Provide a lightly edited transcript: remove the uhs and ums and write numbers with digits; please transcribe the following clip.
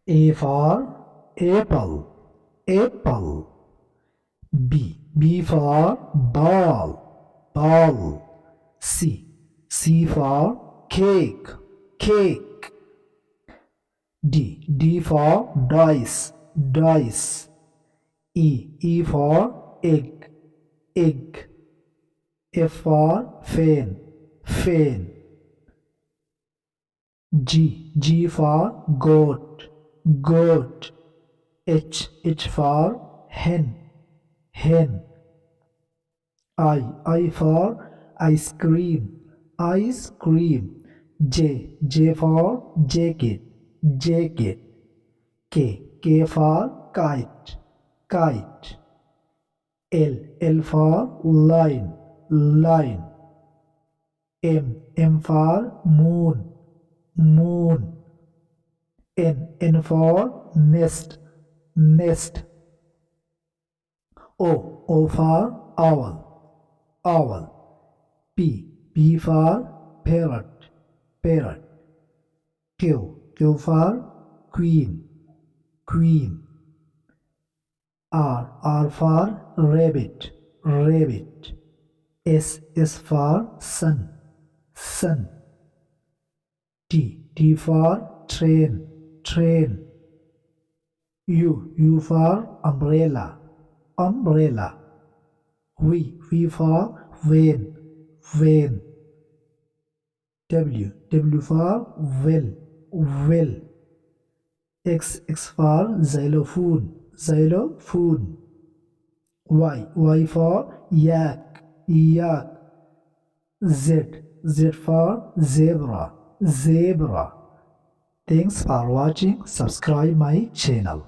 A for apple, apple. B for ball, ball. C for cake, cake. D for dice, dice. E for egg, egg. F for fan, fan. G for goat, goat. H for hen, hen. I for ice cream, ice cream. J for jacket, jacket. K for kite, kite. L for line, line. M for moon, moon. N for nest, nest. O for owl, owl. P for parrot, parrot. Q for queen, queen. R for rabbit, rabbit. S for sun, sun. T for train, train. U for umbrella, umbrella. V for van, van. W for well, well. X for xylophone, xylophone. Y for yak, yak. Z for zebra, zebra. Thanks for watching. Subscribe my channel.